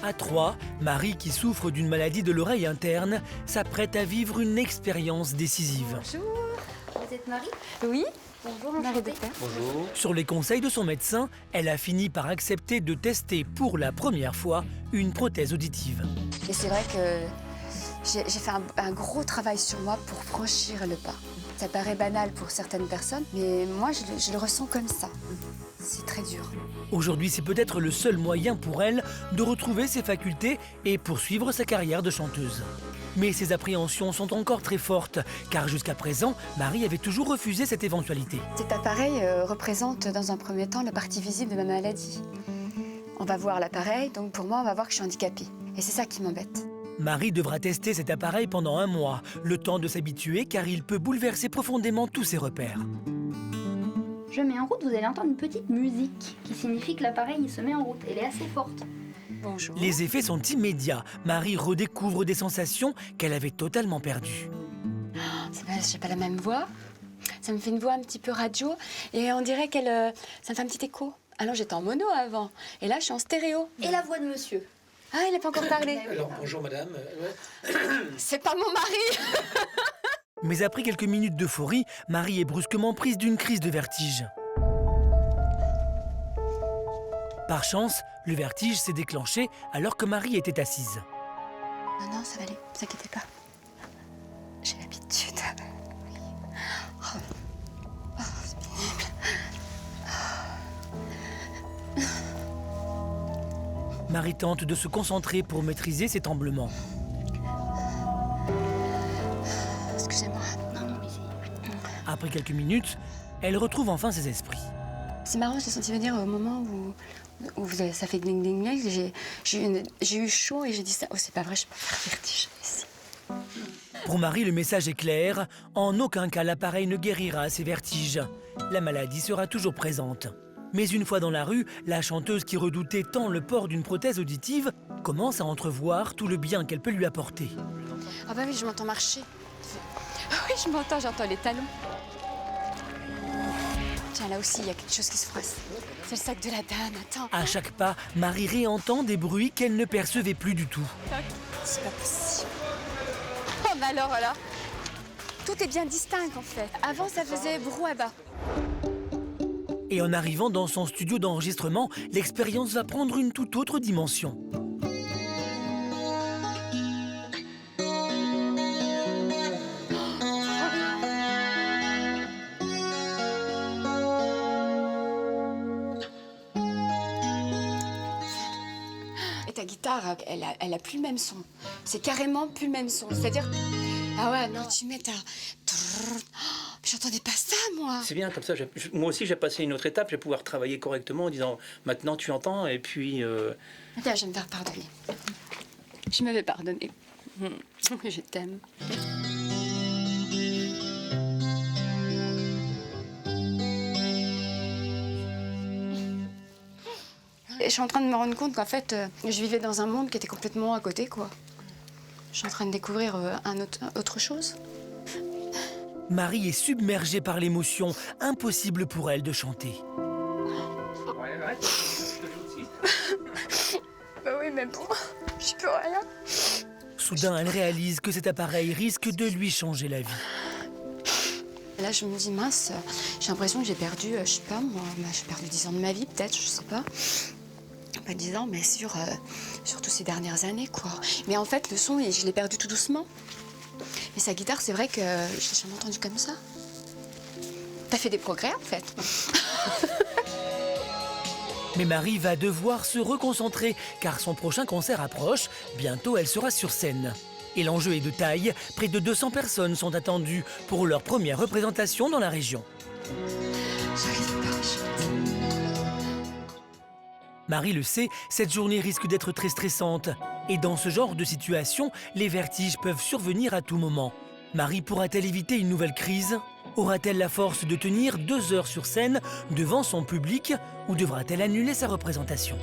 À 3, Marie, qui souffre d'une maladie de l'oreille interne, s'apprête à vivre une expérience décisive. Bonjour, vous êtes Marie? Oui, Bonjour, Marie enchantée. Declerc. Bonjour. Sur les conseils de son médecin, elle a fini par accepter de tester pour la première fois une prothèse auditive. Et c'est vrai que j'ai fait un gros travail sur moi pour franchir le pas. Ça paraît banal pour certaines personnes, mais moi je le ressens comme ça. C'est très dur. Aujourd'hui, c'est peut-être le seul moyen pour elle de retrouver ses facultés et poursuivre sa carrière de chanteuse. Mais ses appréhensions sont encore très fortes, car jusqu'à présent, Marie avait toujours refusé cette éventualité. Cet appareil représente dans un premier temps la partie visible de ma maladie. On va voir l'appareil, donc pour moi on va voir que je suis handicapée. Et c'est ça qui m'embête. Marie devra tester cet appareil pendant 1 mois, le temps de s'habituer, car il peut bouleverser profondément tous ses repères. Je mets en route, vous allez entendre une petite musique qui signifie que l'appareil se met en route. Elle est assez forte. Bonjour. Les effets sont immédiats. Marie redécouvre des sensations qu'elle avait totalement perdues. J'ai pas la même voix. Ça me fait une voix un petit peu radio. Et on dirait ça me fait un petit écho. Alors j'étais en mono avant. Et là je suis en stéréo. Et la voix de monsieur? Ah, il n'a pas encore parlé. Alors, bonjour madame. C'est pas mon mari. Mais après quelques minutes d'euphorie, Marie est brusquement prise d'une crise de vertige. Par chance, le vertige s'est déclenché alors que Marie était assise. Non, ça va aller, ne vous inquiétez pas. J'ai l'habitude. Oui. Oh, c'est pénible. Marie tente de se concentrer pour maîtriser ses tremblements. Excusez-moi. Non, mais Après quelques minutes, elle retrouve enfin ses esprits. C'est marrant, je l'ai senti venir au moment où ça fait gling gling gling. J'ai eu chaud et j'ai dit ça. Oh, c'est pas vrai, je peux pas faire vertige ici. Pour Marie, le message est clair. En aucun cas, l'appareil ne guérira ses vertiges. La maladie sera toujours présente. Mais une fois dans la rue, la chanteuse qui redoutait tant le port d'une prothèse auditive commence à entrevoir tout le bien qu'elle peut lui apporter. Ah bah oui, je m'entends marcher. Oui, je m'entends, j'entends les talons. Tiens, là aussi, il y a quelque chose qui se froisse. C'est le sac de la dame, attends. À chaque pas, Marie réentend des bruits qu'elle ne percevait plus du tout. C'est pas possible. Oh, bah alors, voilà. Tout est bien distinct, en fait. Avant, ça faisait brouhaha. Et en arrivant dans son studio d'enregistrement, l'expérience va prendre une toute autre dimension. Et ta guitare, elle a plus le même son. C'est carrément plus le même son. C'est-à-dire... Ah ouais, non, tu mets ta... J'entendais pas ça, moi. C'est bien, comme ça, moi aussi j'ai passé une autre étape, je vais pouvoir travailler correctement en disant maintenant tu entends et puis... Attends, je vais me faire pardonner. Je me vais pardonner. Je t'aime. Et je suis en train de me rendre compte qu'en fait, je vivais dans un monde qui était complètement à côté, quoi. Je suis en train de découvrir autre chose. Marie est submergée par l'émotion, impossible pour elle de chanter. Bah oui, mais bon, je peux rien. Soudain, elle réalise que cet appareil risque de lui changer la vie. Là, je me dis, mince, j'ai l'impression que j'ai perdu, je sais pas, moi, j'ai perdu 10 ans de ma vie, peut-être, je sais pas. Pas 10 ans, mais surtout ces dernières années, quoi. Mais en fait, le son, je l'ai perdu tout doucement. Mais sa guitare, c'est vrai que je l'ai jamais entendue comme ça. T'as fait des progrès, en fait. Mais Marie va devoir se reconcentrer, car son prochain concert approche. Bientôt, elle sera sur scène. Et l'enjeu est de taille. Près de 200 personnes sont attendues pour leur première représentation dans la région. J'arrive pas à chanter. Marie le sait, cette journée risque d'être très stressante. Et dans ce genre de situation, les vertiges peuvent survenir à tout moment. Marie pourra-t-elle éviter une nouvelle crise? Aura-t-elle la force de tenir 2 heures sur scène devant son public ou devra-t-elle annuler sa représentation?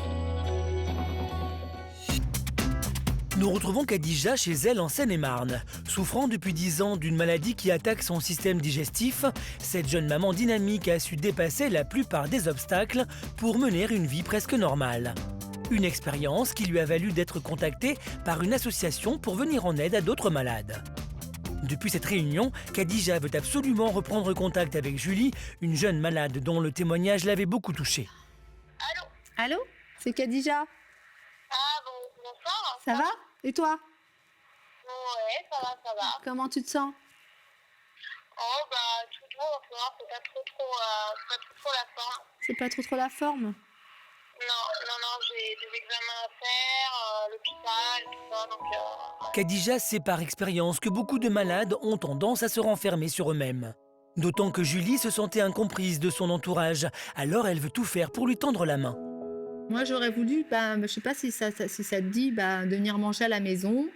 Nous retrouvons Khadija chez elle en Seine-et-Marne. Souffrant depuis 10 ans d'une maladie qui attaque son système digestif, cette jeune maman dynamique a su dépasser la plupart des obstacles pour mener une vie presque normale. Une expérience qui lui a valu d'être contactée par une association pour venir en aide à d'autres malades. Depuis cette réunion, Khadija veut absolument reprendre contact avec Julie, une jeune malade dont le témoignage l'avait beaucoup touchée. Allô? C'est Khadija. Ah bon, bonsoir. Ça va? Et toi? Ouais, ça va. Comment tu te sens? Oh bah tout doux en ce moment, c'est pas trop la forme. C'est pas trop la forme? Non, j'ai des examens à faire, l'hôpital, tout ça, donc... Khadija sait par expérience que beaucoup de malades ont tendance à se renfermer sur eux-mêmes. D'autant que Julie se sentait incomprise de son entourage, alors elle veut tout faire pour lui tendre la main. Moi, j'aurais voulu, je sais pas si ça te dit, de venir manger à la maison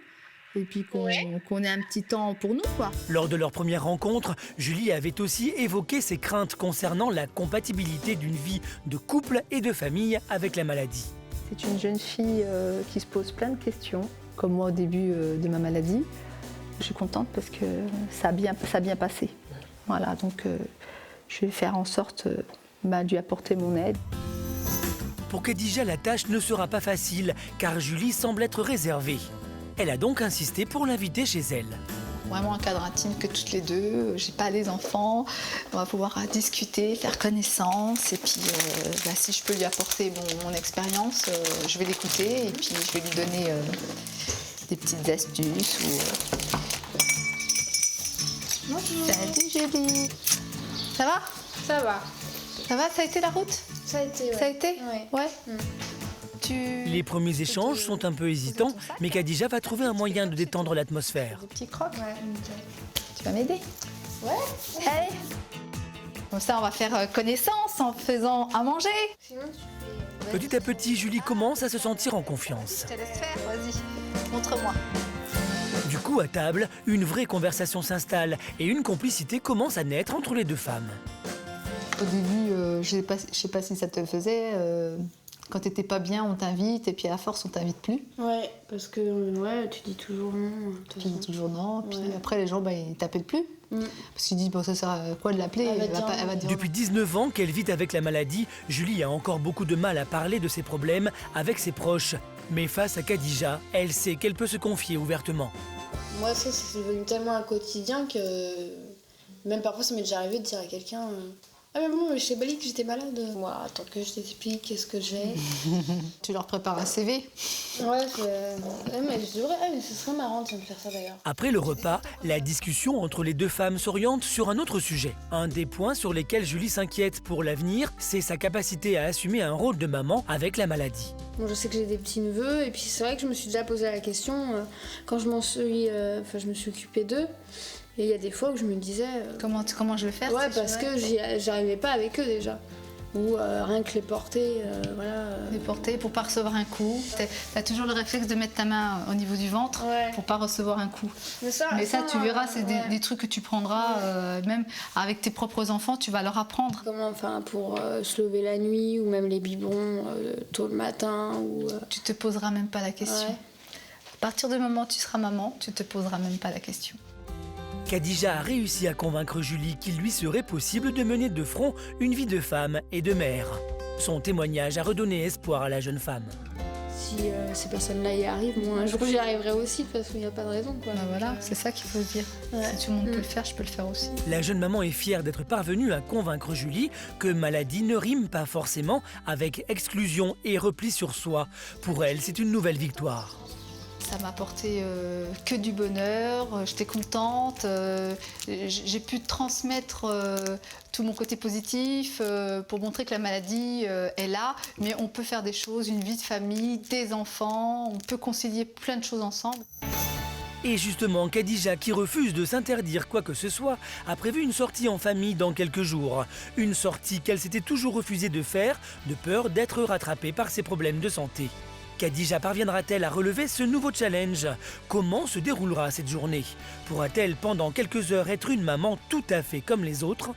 et puis qu'on ait un petit temps pour nous, quoi. Lors de leur première rencontre, Julie avait aussi évoqué ses craintes concernant la compatibilité d'une vie de couple et de famille avec la maladie. C'est une jeune fille qui se pose plein de questions, comme moi au début de ma maladie. Je suis contente parce que ça a bien passé. Voilà, donc je vais faire en sorte de lui apporter mon aide. Pour Khadija, la tâche ne sera pas facile, car Julie semble être réservée. Elle a donc insisté pour l'inviter chez elle. Vraiment un cadre intime que toutes les deux. J'ai pas les enfants. On va pouvoir discuter, faire connaissance. Et puis, si je peux lui apporter mon expérience, je vais l'écouter et puis je vais lui donner des petites astuces. Bonjour. Salut Julie. Ça va? Ça va. Ça va? Ça a été la route? Ça a été, ouais. Ça a été? Ouais. Les premiers échanges sont un peu hésitants, mais Khadija va trouver un moyen de détendre l'atmosphère. Des petits crocs. Ouais, nickel. Tu vas m'aider? Ouais. Allez. Comme ça, on va faire connaissance en faisant à manger. Sinon, tu fais... Petit à petit, Julie commence à se sentir en confiance. Je te laisse faire, vas-y. Montre-moi. Du coup, à table, une vraie conversation s'installe et une complicité commence à naître entre les deux femmes. Au début, je sais pas si ça te faisait. Quand t'étais pas bien, on t'invite, et puis à force, on t'invite plus. Ouais, parce que tu dis toujours non. Tu dis toujours non, puis Ouais. après, les gens, ils t'appellent plus. Parce qu'ils disent, ça sert à quoi de l'appeler? Elle va Elle va dire Depuis 19 ans qu'elle vit avec la maladie, Julie a encore beaucoup de mal à parler de ses problèmes avec ses proches. Mais face à Khadija, elle sait qu'elle peut se confier ouvertement. Moi, ça, c'est devenu tellement un quotidien que même parfois, ça m'est déjà arrivé de dire à quelqu'un Ah, mais bon, je sais pas dit que j'étais malade. Moi, attends que je t'explique qu'est-ce que j'ai. Tu leur prépares un CV. Ouais, mais je devrais. Ah, mais ce serait marrant de me faire ça d'ailleurs. Après le repas, la discussion entre les deux femmes s'oriente sur un autre sujet. Un des points sur lesquels Julie s'inquiète pour l'avenir, c'est sa capacité à assumer un rôle de maman avec la maladie. Bon, je sais que j'ai des petits-neveux, et puis c'est vrai que je me suis déjà posé la question quand je me suis occupée d'eux. Et il y a des fois où je me disais... Comment je vais faire? Ouais, parce que j'arrivais pas avec eux déjà. Ou rien que les porter, voilà. Les porter pour pas recevoir un coup. T'as toujours le réflexe de mettre ta main au niveau du ventre pour pas recevoir un coup. Mais ça, tu verras, c'est des trucs que tu prendras, même avec tes propres enfants, tu vas leur apprendre. Comment, pour se lever la nuit, ou même les biberons tôt le matin. Tu te poseras même pas la question. Ouais. À partir du moment où tu seras maman, tu te poseras même pas la question. Khadija a réussi à convaincre Julie qu'il lui serait possible de mener de front une vie de femme et de mère. Son témoignage a redonné espoir à la jeune femme. Si ces personnes-là y arrivent, moi un jour j'y arriverai aussi, de toute façon il n'y a pas de raison. Quoi. Voilà, c'est ça qu'il faut se dire. Ouais. Si tout le monde peut le faire, je peux le faire aussi. La jeune maman est fière d'être parvenue à convaincre Julie que maladie ne rime pas forcément avec exclusion et repli sur soi. Pour elle, c'est une nouvelle victoire. Ça m'a apporté que du bonheur, j'étais contente, j'ai pu transmettre tout mon côté positif pour montrer que la maladie est là, mais on peut faire des choses, une vie de famille, des enfants, on peut concilier plein de choses ensemble. Et justement, Khadija, qui refuse de s'interdire quoi que ce soit, a prévu une sortie en famille dans quelques jours. Une sortie qu'elle s'était toujours refusé de faire, de peur d'être rattrapée par ses problèmes de santé. Khadija parviendra-t-elle à relever ce nouveau challenge? Comment se déroulera cette journée? Pourra-t-elle pendant quelques heures être une maman tout à fait comme les autres?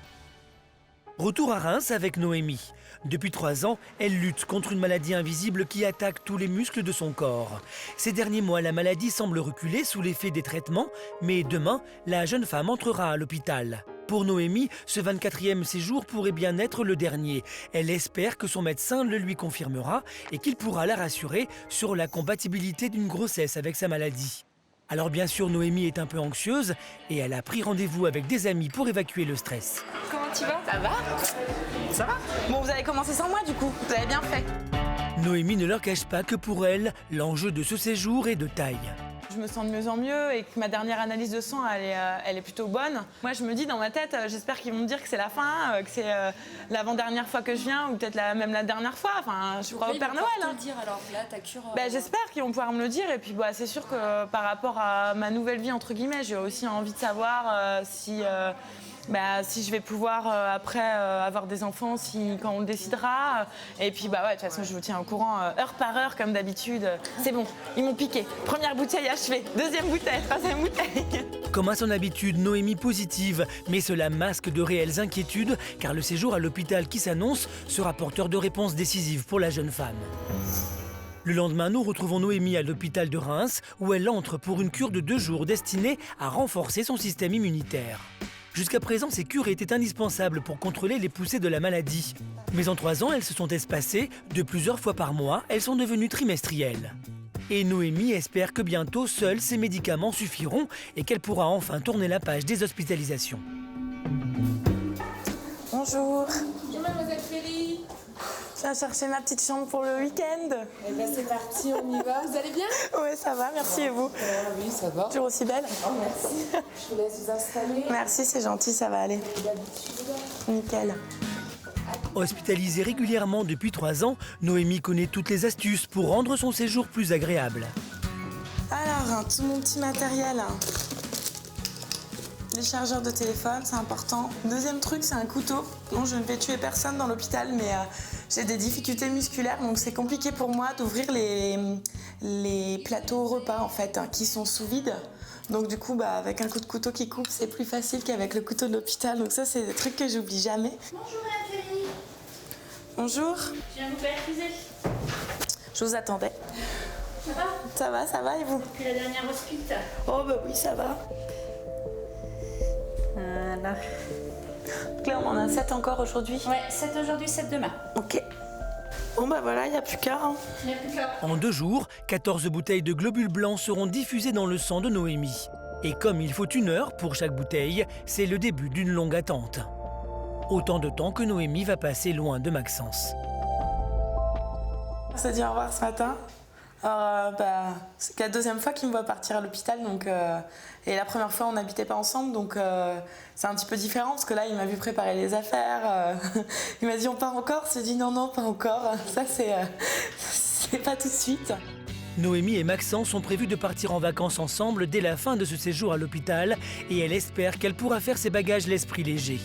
Retour à Reims avec Noémie. Depuis 3 ans, elle lutte contre une maladie invisible qui attaque tous les muscles de son corps. Ces derniers mois, la maladie semble reculer sous l'effet des traitements, mais demain, la jeune femme entrera à l'hôpital. Pour Noémie, ce 24e séjour pourrait bien être le dernier. Elle espère que son médecin le lui confirmera et qu'il pourra la rassurer sur la compatibilité d'une grossesse avec sa maladie. Alors bien sûr, Noémie est un peu anxieuse et elle a pris rendez-vous avec des amis pour évacuer le stress. Comment tu vas? Ça va? Ça va? Bon, vous avez commencé sans moi du coup, vous avez bien fait. Noémie ne leur cache pas que pour elle, l'enjeu de ce séjour est de taille. Je me sens de mieux en mieux et que ma dernière analyse de sang, elle est plutôt bonne. Moi, je me dis dans ma tête, j'espère qu'ils vont me dire que c'est la fin, que c'est l'avant-dernière fois que je viens ou peut-être même la dernière fois. Enfin, je crois au Père Noël. Te le dire alors, là, ta cure. J'espère qu'ils vont pouvoir me le dire et puis c'est sûr que par rapport à ma nouvelle vie entre guillemets, j'ai aussi envie de savoir si je vais pouvoir après avoir des enfants, quand on le décidera. Et puis de toute façon je vous tiens au courant heure par heure comme d'habitude. C'est bon, ils m'ont piqué. Première bouteille achevée, deuxième bouteille, troisième bouteille. Comme à son habitude, Noémie positive, mais cela masque de réelles inquiétudes car le séjour à l'hôpital qui s'annonce sera porteur de réponses décisives pour la jeune femme. Le lendemain, nous retrouvons Noémie à l'hôpital de Reims où elle entre pour une cure de 2 jours destinée à renforcer son système immunitaire. Jusqu'à présent, ces cures étaient indispensables pour contrôler les poussées de la maladie. Mais en 3 ans, elles se sont espacées. De plusieurs fois par mois, elles sont devenues trimestrielles. Et Noémie espère que bientôt, seuls ces médicaments suffiront et qu'elle pourra enfin tourner la page des hospitalisations. Bonjour. Bonjour mademoiselle Ferry. Je viens chercher ma petite chambre pour le week-end. Eh ben c'est parti, on y va. Vous allez bien? Ouais, ça va, merci et vous? Oui, ça va. Toujours aussi belle? Oh, merci. Je vous laisse vous installer. Merci, c'est gentil, ça va aller. Nickel. Hospitalisée régulièrement depuis 3 ans, Noémie connaît toutes les astuces pour rendre son séjour plus agréable. Alors, tout mon petit matériel. Les chargeurs de téléphone, c'est important. Deuxième truc, c'est un couteau. Bon, je ne vais tuer personne dans l'hôpital, mais j'ai des difficultés musculaires, donc c'est compliqué pour moi d'ouvrir les plateaux repas, en fait, qui sont sous vide. Donc du coup, avec un coup de couteau qui coupe, c'est plus facile qu'avec le couteau de l'hôpital. Donc ça, c'est des trucs que j'oublie jamais. Bonjour Madame Ferry. Bonjour. Je viens vous perfuser. Je vous attendais. Ça va? Ça va, et vous? Depuis la dernière hospite. Oh oui, ça va. Voilà. Donc là, on en a 7 encore aujourd'hui. Ouais, 7 aujourd'hui, 7 demain. Ok. Bon voilà, il n'y a plus qu'à. Hein. Il n'y a plus qu'à. En 2 jours, 14 bouteilles de globules blancs seront diffusées dans le sang de Noémie. Et comme il faut 1 heure pour chaque bouteille, c'est le début d'une longue attente. Autant de temps que Noémie va passer loin de Maxence. On s'est dit au revoir ce matin. Alors, c'est la 2e fois qu'il me voit partir à l'hôpital. Et la première fois, on n'habitait pas ensemble. Donc, c'est un petit peu différent parce que là, il m'a vu préparer les affaires. Il m'a dit on part encore. Je lui ai dit non, pas encore. Ça, c'est pas tout de suite. Noémie et Maxence sont prévus de partir en vacances ensemble dès la fin de ce séjour à l'hôpital et elle espère qu'elle pourra faire ses bagages l'esprit léger.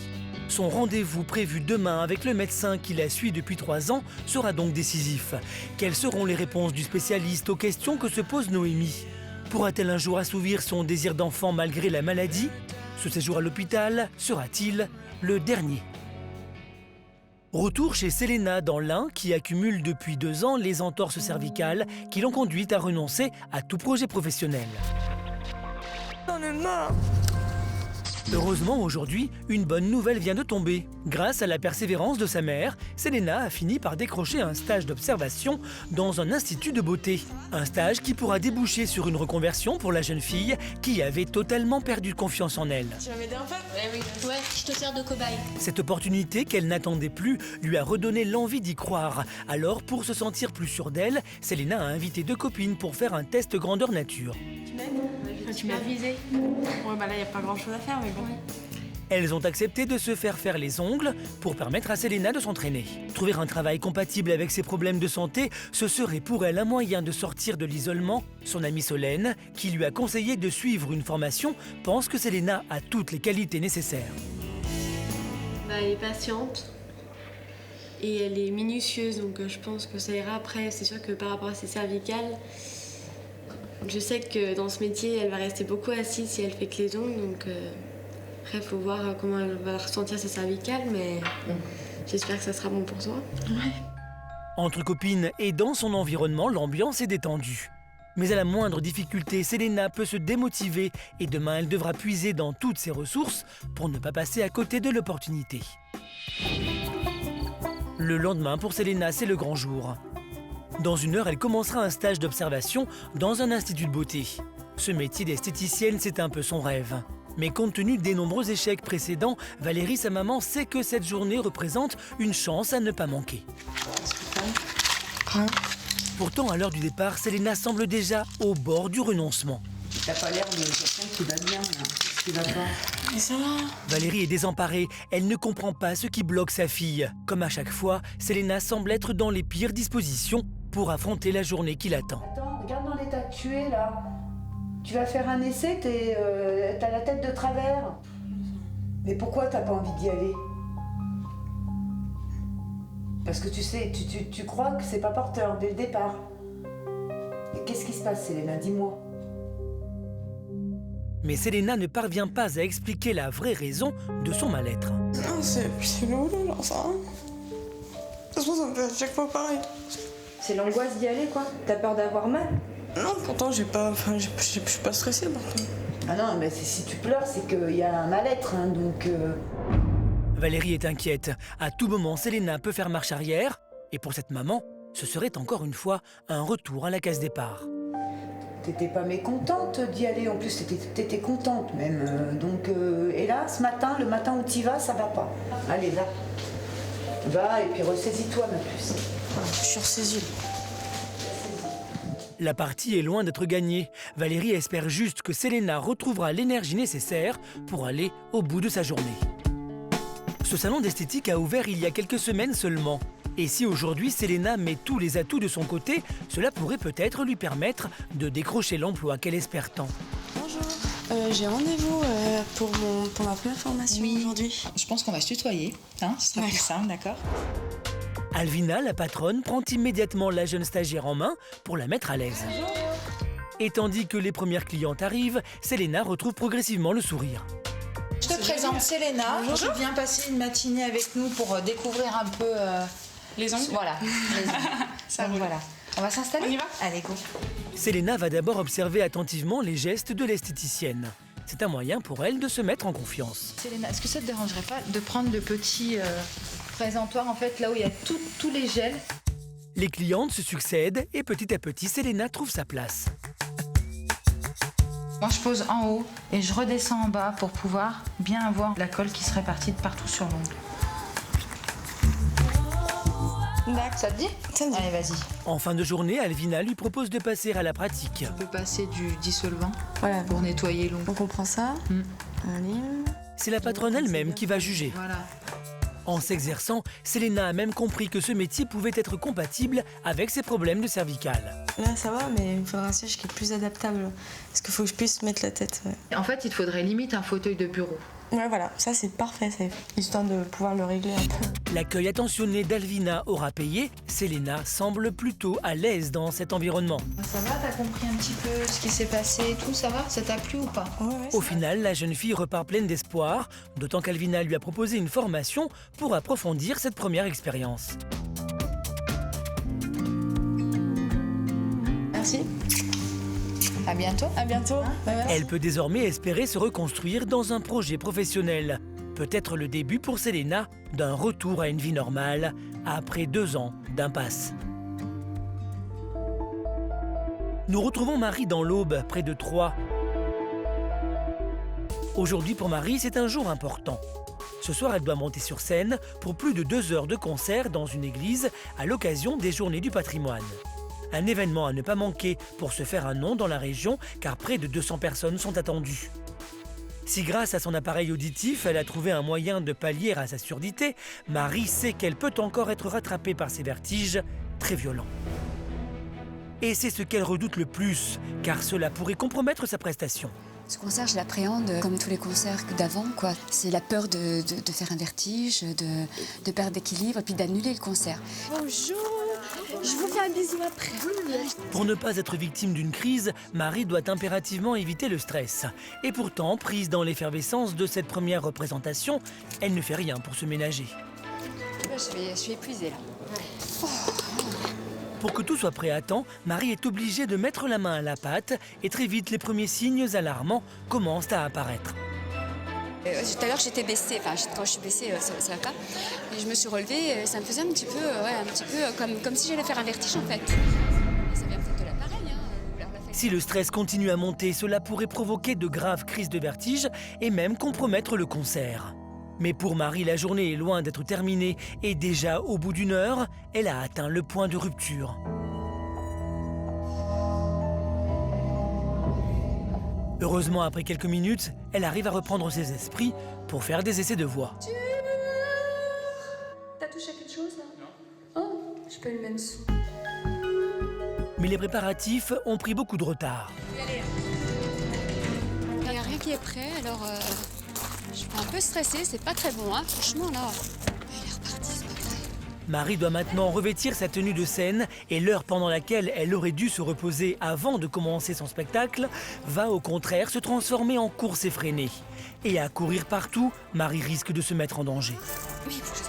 Son rendez-vous prévu demain avec le médecin qui la suit depuis 3 ans sera donc décisif. Quelles seront les réponses du spécialiste aux questions que se pose Noémie? Pourra-t-elle un jour assouvir son désir d'enfant malgré la maladie? Ce séjour à l'hôpital sera-t-il le dernier? Retour chez Selena dans l'Ain qui accumule depuis 2 ans les entorses cervicales qui l'ont conduite à renoncer à tout projet professionnel. J'en ai marre. Heureusement, aujourd'hui, une bonne nouvelle vient de tomber. Grâce à la persévérance de sa mère, Selena a fini par décrocher un stage d'observation dans un institut de beauté. Un stage qui pourra déboucher sur une reconversion pour la jeune fille qui avait totalement perdu confiance en elle. Tu vas m'aider un peu? Ouais, je te sers de cobaye. Cette opportunité qu'elle n'attendait plus lui a redonné l'envie d'y croire. Alors, pour se sentir plus sûre d'elle, Selena a invité 2 copines pour faire un test grandeur nature. Tu m'as visé. Ouais, là, il n'y a pas grand-chose à faire, mais bon. Elles ont accepté de se faire faire les ongles pour permettre à Selena de s'entraîner. Trouver un travail compatible avec ses problèmes de santé, ce serait pour elle un moyen de sortir de l'isolement. Son amie Solène, qui lui a conseillé de suivre une formation, pense que Selena a toutes les qualités nécessaires. Elle est patiente et elle est minutieuse, donc je pense que ça ira après. C'est sûr que par rapport à ses cervicales, je sais que dans ce métier, elle va rester beaucoup assise si elle fait que les ongles, donc après, il faut voir comment elle va ressentir ses cervicales, mais j'espère que ça sera bon pour toi. Entre copines et dans son environnement, l'ambiance est détendue. Mais à la moindre difficulté, Selena peut se démotiver et demain elle devra puiser dans toutes ses ressources pour ne pas passer à côté de l'opportunité. Le lendemain, pour Selena, c'est le grand jour. Dans 1 heure, elle commencera un stage d'observation dans un institut de beauté. Ce métier d'esthéticienne, c'est un peu son rêve. Mais compte tenu des nombreux échecs précédents, Valérie, sa maman, sait que cette journée représente une chance à ne pas manquer. Pourtant, à l'heure du départ, Selena semble déjà au bord du renoncement. T'as pas l'air de quelqu'un qui va bien, là. Qu'est-ce qui va pas? Mais ça va. Valérie est désemparée, elle ne comprend pas ce qui bloque sa fille. Comme à chaque fois, Selena semble être dans les pires dispositions pour affronter la journée qui l'attend. Attends, regarde dans l'état que tu es, là. Tu vas faire un essai, t'as la tête de travers. Mais pourquoi t'as pas envie d'y aller? Parce que tu sais, tu crois que c'est pas porteur dès le départ. Et qu'est-ce qui se passe, Selena? Dis-moi. Mais Selena ne parvient pas à expliquer la vraie raison de son mal-être. Non, c'est lourd, genre ça. De toute façon, ça me fait à chaque fois pareil. C'est l'angoisse d'y aller, quoi. T'as peur d'avoir mal? Non, pourtant, je suis pas stressée, pourtant. Ah non, mais si tu pleures, c'est qu'il y a un mal-être, hein, donc... Valérie est inquiète. À tout moment, Selena peut faire marche arrière. Et pour cette maman, ce serait encore une fois un retour à la case départ. T'étais pas mécontente d'y aller, en plus t'étais contente même. Et là, ce matin, le matin où t'y vas, ça va pas. Allez, là. Va et puis ressaisis-toi, ma puce. Je suis ressaisie. La partie est loin d'être gagnée. Valérie espère juste que Selena retrouvera l'énergie nécessaire pour aller au bout de sa journée. Ce salon d'esthétique a ouvert il y a quelques semaines seulement. Et si aujourd'hui Selena met tous les atouts de son côté, cela pourrait peut-être lui permettre de décrocher l'emploi qu'elle espère tant. Bonjour, j'ai rendez-vous pour ma première formation aujourd'hui. Je pense qu'on va se tutoyer, hein, ce sera plus simple, d'accord? Alvina, la patronne, prend immédiatement la jeune stagiaire en main pour la mettre à l'aise. Et tandis que les premières clientes arrivent, Selena retrouve progressivement le sourire. Je te présente Selena. Je viens passer une matinée avec nous pour découvrir un peu... Les ongles. Voilà, les ongles. Donc voilà. On va s'installer? On y va? Allez, go. Selena va d'abord observer attentivement les gestes de l'esthéticienne. C'est un moyen pour elle de se mettre en confiance. Selena, est-ce que ça te dérangerait pas de prendre le petit présentoir, en fait, là où il y a tous les gels? Les clientes se succèdent et petit à petit, Selena trouve sa place. Moi, je pose en haut et je redescends en bas pour pouvoir bien avoir la colle qui se répartit de partout sur l'ongle. D'accord. Ça te dit? Ça me dit. Allez, vas-y. En fin de journée, Alvina lui propose de passer à la pratique. On peut passer du dissolvant Voilà. pour nettoyer l'ongle. Donc on prend ça. Allez. C'est la patronne elle-même qui va juger. Voilà. En s'exerçant, Selena a même compris que ce métier pouvait être compatible avec ses problèmes de cervicales. Là, ça va, mais il me faudra un siège qui est plus adaptable. Parce qu'il faut que je puisse mettre la tête. Ouais. En fait, il te faudrait limite un fauteuil de bureau. Ouais, voilà, ça c'est parfait, c'est histoire de pouvoir le régler un peu. L'accueil attentionné d'Alvina aura payé. Selena semble plutôt à l'aise dans cet environnement. Ça va? T'as compris un petit peu ce qui s'est passé et tout? Ça va? Ça t'a plu ou pas? Ouais, Au final, la jeune fille repart pleine d'espoir, d'autant qu'Alvina lui a proposé une formation pour approfondir cette première expérience. Merci. À bientôt. À bientôt. Merci. Elle peut désormais espérer se reconstruire dans un projet professionnel. Peut-être le début pour Selena d'un retour à une vie normale après 2 ans d'impasse. Nous retrouvons Marie dans l'Aube, près de Troyes. Aujourd'hui pour Marie, c'est un jour important. Ce soir, elle doit monter sur scène pour plus de 2 heures de concert dans une église à l'occasion des Journées du patrimoine. Un événement à ne pas manquer pour se faire un nom dans la région, car près de 200 personnes sont attendues. Si grâce à son appareil auditif, elle a trouvé un moyen de pallier à sa surdité, Marie sait qu'elle peut encore être rattrapée par ses vertiges très violents. Et c'est ce qu'elle redoute le plus, car cela pourrait compromettre sa prestation. Ce concert, je l'appréhende comme tous les concerts d'avant, quoi. C'est la peur de faire un vertige, de perdre d'équilibre et puis d'annuler le concert. Bonjour, je vous fais un bisou après. Pour ne pas être victime d'une crise, Marie doit impérativement éviter le stress. Et pourtant, prise dans l'effervescence de cette première représentation, elle ne fait rien pour se ménager. Je suis épuisée, là. Pour que tout soit prêt à temps, Marie est obligée de mettre la main à la pâte et très vite les premiers signes alarmants commencent à apparaître. Tout à l'heure j'étais baissée, enfin quand je suis baissée ça va pas. Et je me suis relevée, ça me faisait un petit peu comme si j'allais faire un vertige en fait. Ça vient peut-être de l'appareil. Si le stress continue à monter, cela pourrait provoquer de graves crises de vertige et même compromettre le concert. Mais pour Marie, la journée est loin d'être terminée et déjà au bout d'une heure, elle a atteint le point de rupture. Heureusement, après quelques minutes, elle arrive à reprendre ses esprits pour faire des essais de voix. T'as touché quelque chose là? Non. Oh, j'ai pas eu le même son. Mais les préparatifs ont pris beaucoup de retard. Il n'y a rien qui est prêt, alors je suis un peu stressée, c'est pas très bon, hein. Franchement là. Il est reparti, c'est pas vrai. Marie doit maintenant revêtir sa tenue de scène et l'heure pendant laquelle elle aurait dû se reposer avant de commencer son spectacle va au contraire se transformer en course effrénée. Et à courir partout, Marie risque de se mettre en danger. Oui, faut que je...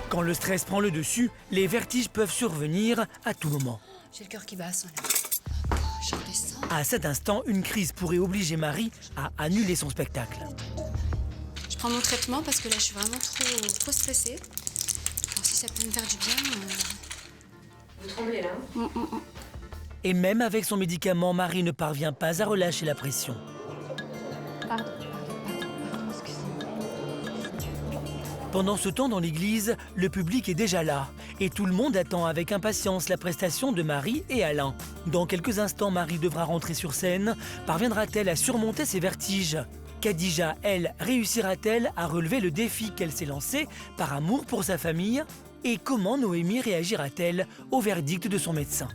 Quand le stress prend le dessus, les vertiges peuvent survenir à tout moment. J'ai le cœur qui bat à 100 là. Je redescends. À cet instant, une crise pourrait obliger Marie à annuler son spectacle. Je prends mon traitement parce que là je suis vraiment trop stressée. Alors si ça peut me faire du bien... Vous tremblez là? Et même avec son médicament, Marie ne parvient pas à relâcher la pression. Pendant ce temps dans l'église, le public est déjà là et tout le monde attend avec impatience la prestation de Marie et Alain. Dans quelques instants, Marie devra rentrer sur scène. Parviendra-t-elle à surmonter ses vertiges? Khadija, elle, réussira-t-elle à relever le défi qu'elle s'est lancé par amour pour sa famille? Et comment Noémie réagira-t-elle au verdict de son médecin?